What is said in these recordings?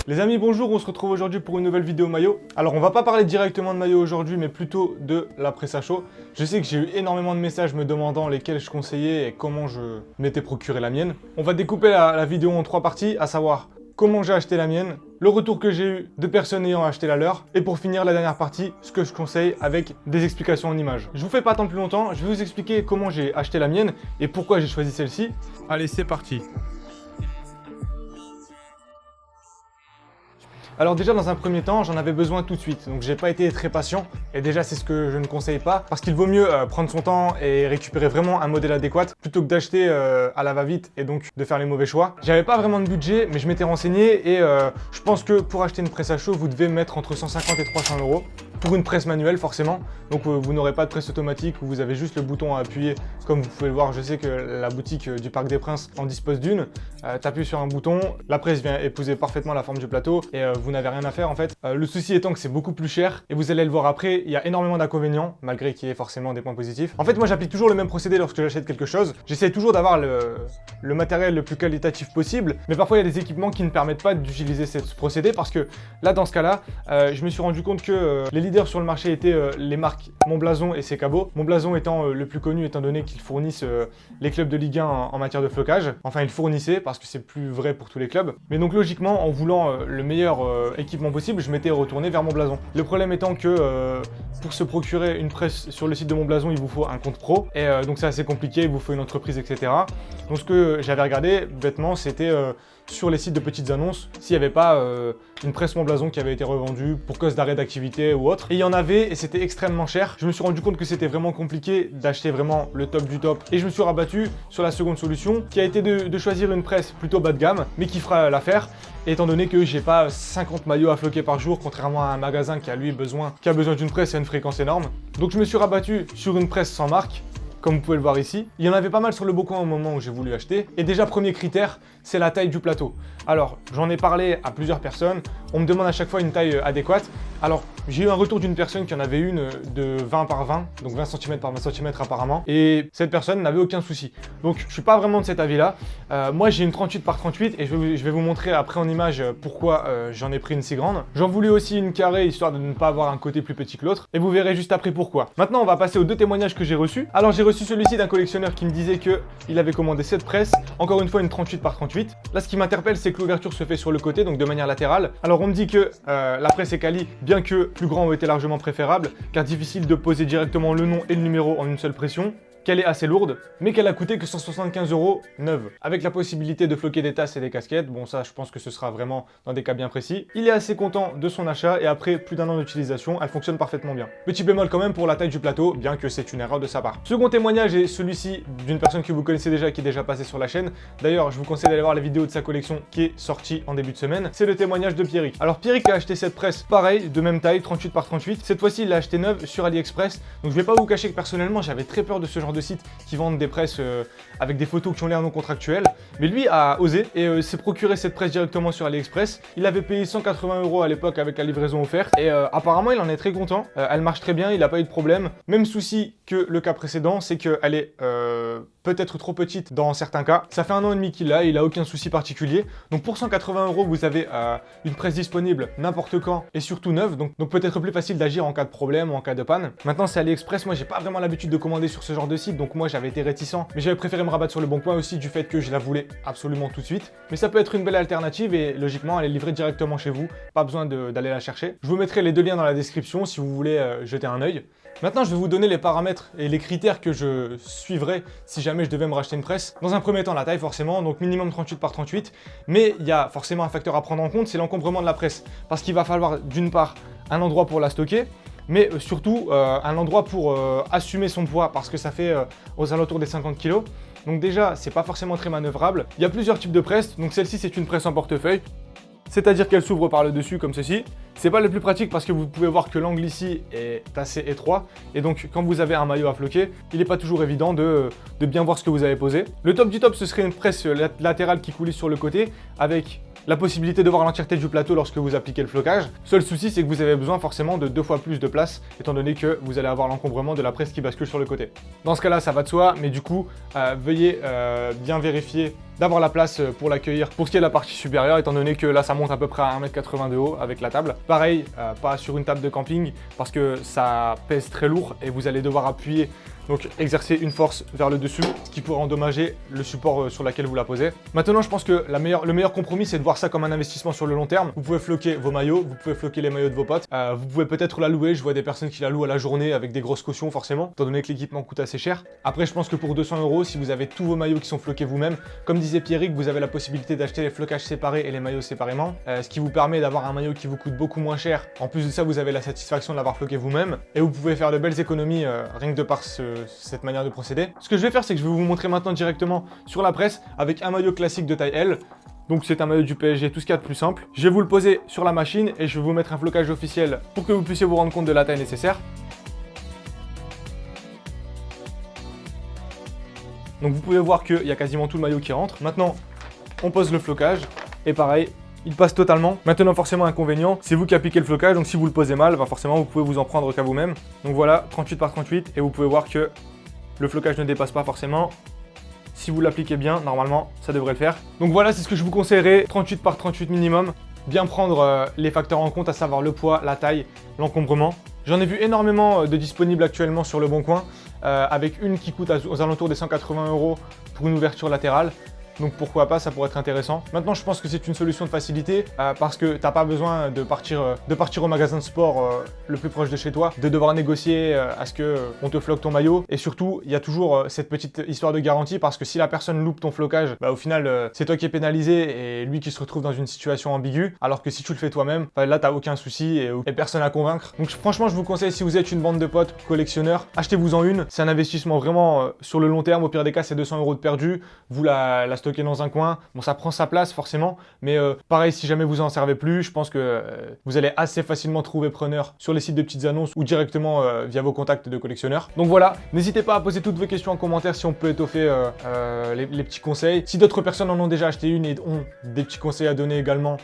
Les amis, bonjour, on se retrouve aujourd'hui pour une nouvelle vidéo maillot. Alors on va pas parler directement de maillot aujourd'hui, mais plutôt de la presse à chaud. Je sais que j'ai eu énormément de messages me demandant lesquels je conseillais et comment je m'étais procuré la mienne. On va découper la vidéo en 3 parties, à savoir comment j'ai acheté la mienne, le retour que j'ai eu de personnes ayant acheté la leur, et pour finir la dernière partie, ce que je conseille avec des explications en images. Je vous fais pas attendre plus longtemps, je vais vous expliquer comment j'ai acheté la mienne et pourquoi j'ai choisi celle-ci. Allez, c'est parti. Alors déjà dans un premier temps, j'en avais besoin tout de suite, donc j'ai pas été très patient, et déjà c'est ce que je ne conseille pas, parce qu'il vaut mieux prendre son temps et récupérer vraiment un modèle adéquat, plutôt que d'acheter à la va-vite et donc de faire les mauvais choix. J'avais pas vraiment de budget, mais je m'étais renseigné, et je pense que pour acheter une presse à chaud, vous devez mettre entre 150 et 300 €. Pour une presse manuelle forcément, donc vous n'aurez pas de presse automatique où vous avez juste le bouton à appuyer. Comme vous pouvez le voir, je sais que la boutique du Parc des Princes en dispose d'une. T'appuies sur un bouton, la presse vient épouser parfaitement la forme du plateau et vous n'avez rien à faire en fait. Le souci étant que c'est beaucoup plus cher et vous allez le voir après, il y a énormément d'inconvénients malgré qu'il y ait forcément des points positifs. En fait moi j'applique toujours le même procédé lorsque j'achète quelque chose. J'essaie toujours d'avoir le matériel le plus qualitatif possible, mais parfois il y a des équipements qui ne permettent pas d'utiliser ce procédé parce que là dans ce cas-là, je me suis rendu compte que les leaders sur le marché étaient les marques Montblason et Secabo. Montblason étant le plus connu étant donné qu'ils fournissent les clubs de Ligue 1 en matière de flocage. Enfin ils fournissaient parce que c'est plus vrai pour tous les clubs. Mais donc logiquement en voulant le meilleur équipement possible, je m'étais retourné vers Montblason. Le problème étant que pour se procurer une presse sur le site de Montblason, il vous faut un compte pro. Et donc c'est assez compliqué, il vous faut une entreprise, etc. Donc ce que j'avais regardé bêtement, c'était sur les sites de petites annonces, s'il n'y avait pas une presse Montblason qui avait été revendue pour cause d'arrêt d'activité ou autre. Et il y en avait et c'était extrêmement cher. Je me suis rendu compte que c'était vraiment compliqué d'acheter vraiment le top du top. Et je me suis rabattu sur la seconde solution qui a été de choisir une presse plutôt bas de gamme, mais qui fera l'affaire. Étant donné que j'ai pas 50 maillots à floquer par jour, contrairement à un magasin qui a besoin d'une presse à une fréquence énorme. Donc je me suis rabattu sur une presse sans marque, comme vous pouvez le voir ici. Il y en avait pas mal sur le Bon Coin au moment où j'ai voulu acheter. Et déjà, premier critère, c'est la taille du plateau. Alors, j'en ai parlé à plusieurs personnes. On me demande à chaque fois une taille adéquate. Alors, j'ai eu un retour d'une personne qui en avait une de 20 par 20, donc 20 cm par 20 cm apparemment. Et cette personne n'avait aucun souci. Donc, je suis pas vraiment de cet avis-là. Moi, j'ai une 38 par 38 et je vais vous montrer après en image pourquoi j'en ai pris une si grande. J'en voulais aussi une carrée, histoire de ne pas avoir un côté plus petit que l'autre. Et vous verrez juste après pourquoi. Maintenant, on va passer aux deux témoignages que j'ai reçus. Alors, j'ai reçu celui-ci d'un collectionneur qui me disait qu'il avait commandé cette presse, encore une fois une 38 par 38. Là, ce qui m'interpelle, c'est que l'ouverture se fait sur le côté, donc de manière latérale. Alors, on me dit que la presse est quali, bien que plus grand aurait été largement préférable, car difficile de poser directement le nom et le numéro en une seule pression, qu'elle est assez lourde, mais qu'elle a coûté que 175 € neuve, avec la possibilité de floquer des tasses et des casquettes. Bon, ça, je pense que ce sera vraiment dans des cas bien précis. Il est assez content de son achat et après plus d'un an d'utilisation, elle fonctionne parfaitement bien. Petit bémol quand même pour la taille du plateau, bien que c'est une erreur de sa part. Second témoignage est celui-ci d'une personne que vous connaissez déjà, qui est déjà passée sur la chaîne. D'ailleurs, je vous conseille d'aller voir la vidéo de sa collection qui est sortie en début de semaine. C'est le témoignage de Pierrick. Alors Pierrick a acheté cette presse, pareil, de même taille, 38 par 38. Cette fois-ci, il l'a acheté neuve sur AliExpress. Donc je vais pas vous cacher que personnellement, j'avais très peur de ce genre de site qui vendent des presses avec des photos qui ont l'air non contractuelles. Mais lui a osé et s'est procuré cette presse directement sur AliExpress. Il avait payé 180 € à l'époque avec la livraison offerte et apparemment il en est très content. Elle marche très bien, il n'a pas eu de problème. Même souci que le cas précédent, c'est qu'elle est peut-être trop petite dans certains cas. Ça fait 1 an et demi qu'il l'a, il a aucun souci particulier. Donc pour 180 €, vous avez une presse disponible n'importe quand et surtout neuve. Donc peut-être plus facile d'agir en cas de problème ou en cas de panne. Maintenant c'est AliExpress, moi j'ai pas vraiment l'habitude de commander sur ce genre de site, donc moi j'avais été réticent. Mais j'avais préféré me rabattre sur le Bon Coin aussi du fait que je la voulais absolument tout de suite. Mais ça peut être une belle alternative et logiquement elle est livrée directement chez vous. Pas besoin d'aller la chercher. Je vous mettrai les deux liens dans la description si vous voulez jeter un œil. Maintenant, je vais vous donner les paramètres et les critères que je suivrais si jamais je devais me racheter une presse. Dans un premier temps, la taille forcément, donc minimum 38 par 38. Mais il y a forcément un facteur à prendre en compte, c'est l'encombrement de la presse. Parce qu'il va falloir d'une part un endroit pour la stocker, mais surtout un endroit pour assumer son poids parce que ça fait aux alentours des 50 kg. Donc déjà, c'est pas forcément très manœuvrable. Il y a plusieurs types de presses, donc celle-ci c'est une presse en portefeuille. C'est-à-dire qu'elle s'ouvre par le dessus comme ceci. C'est pas le plus pratique parce que vous pouvez voir que l'angle ici est assez étroit et donc quand vous avez un maillot à floquer, il n'est pas toujours évident de bien voir ce que vous avez posé. Le top du top, ce serait une presse latérale qui coulisse sur le côté avec la possibilité de voir l'entièreté du plateau lorsque vous appliquez le flocage. Seul souci, c'est que vous avez besoin forcément de 2 fois plus de place, étant donné que vous allez avoir l'encombrement de la presse qui bascule sur le côté. Dans ce cas-là, ça va de soi, mais du coup, veuillez bien vérifier d'avoir la place pour l'accueillir pour ce qui est de la partie supérieure, étant donné que là ça monte à peu près à 1,80 m de haut avec la table. Pareil, pas sur une table de camping parce que ça pèse très lourd et vous allez devoir appuyer, donc exercer une force vers le dessus, ce qui pourrait endommager le support sur lequel vous la posez. Maintenant, je pense que le meilleur compromis, c'est de voir ça comme un investissement sur le long terme. Vous pouvez floquer vos maillots, vous pouvez floquer les maillots de vos potes, vous pouvez peut-être la louer. Je vois des personnes qui la louent à la journée avec des grosses cautions forcément, étant donné que l'équipement coûte assez cher. Après, je pense que pour 200 €, si vous avez tous vos maillots qui sont floqués vous-même, comme disait Pierrick, vous avez la possibilité d'acheter les flocages séparés et les maillots séparément, ce qui vous permet d'avoir un maillot qui vous coûte beaucoup moins cher. En plus de ça, vous avez la satisfaction de l'avoir floqué vous-même et vous pouvez faire de belles économies rien que de par cette manière de procéder. Ce que je vais faire, c'est que je vais vous montrer maintenant directement sur la presse avec un maillot classique de taille L. Donc c'est un maillot du PSG, tout ce qu'il y a de plus simple. Je vais vous le poser sur la machine et je vais vous mettre un flocage officiel pour que vous puissiez vous rendre compte de la taille nécessaire. Donc vous pouvez voir qu'il y a quasiment tout le maillot qui rentre. Maintenant, on pose le flocage et pareil, il passe totalement. Maintenant, forcément, inconvénient, c'est vous qui appliquez le flocage, donc si vous le posez mal, forcément, vous pouvez vous en prendre qu'à vous-même. Donc voilà, 38 par 38 et vous pouvez voir que le flocage ne dépasse pas forcément. Si vous l'appliquez bien, normalement, ça devrait le faire. Donc voilà, c'est ce que je vous conseillerais, 38 par 38 minimum. Bien prendre les facteurs en compte, à savoir le poids, la taille, l'encombrement. J'en ai vu énormément de disponibles actuellement sur le Bon Coin, avec une qui coûte aux alentours des 180 € pour une ouverture latérale. Donc pourquoi pas, ça pourrait être intéressant. Maintenant, je pense que c'est une solution de facilité parce que t'as pas besoin de partir au magasin de sport le plus proche de chez toi, de devoir négocier à ce que on te floque ton maillot. Et surtout, il y a toujours cette petite histoire de garantie parce que si la personne loupe ton flocage, au final, c'est toi qui es pénalisé et lui qui se retrouve dans une situation ambiguë. Alors que si tu le fais toi-même, là, t'as aucun souci et personne à convaincre. Donc franchement, je vous conseille, si vous êtes une bande de potes collectionneurs, achetez-vous-en une. C'est un investissement vraiment sur le long terme. Au pire des cas, c'est 200 € de perdu. Vous la stockez dans un coin, bon ça prend sa place forcément, mais pareil si jamais vous en servez plus, je pense que vous allez assez facilement trouver preneur sur les sites de petites annonces ou directement via vos contacts de collectionneurs. Donc voilà, n'hésitez pas à poser toutes vos questions en commentaire si on peut étoffer les petits conseils. Si d'autres personnes en ont déjà acheté une et ont des petits conseils à donner également,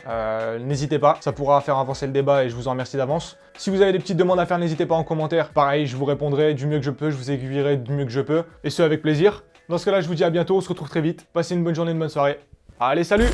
n'hésitez pas, ça pourra faire avancer le débat et je vous en remercie d'avance. Si vous avez des petites demandes à faire, n'hésitez pas en commentaire, pareil je vous répondrai du mieux que je peux, je vous aiguillerai du mieux que je peux, et ce avec plaisir. Dans ce cas-là, je vous dis à bientôt, on se retrouve très vite. Passez une bonne journée, une bonne soirée. Allez, salut!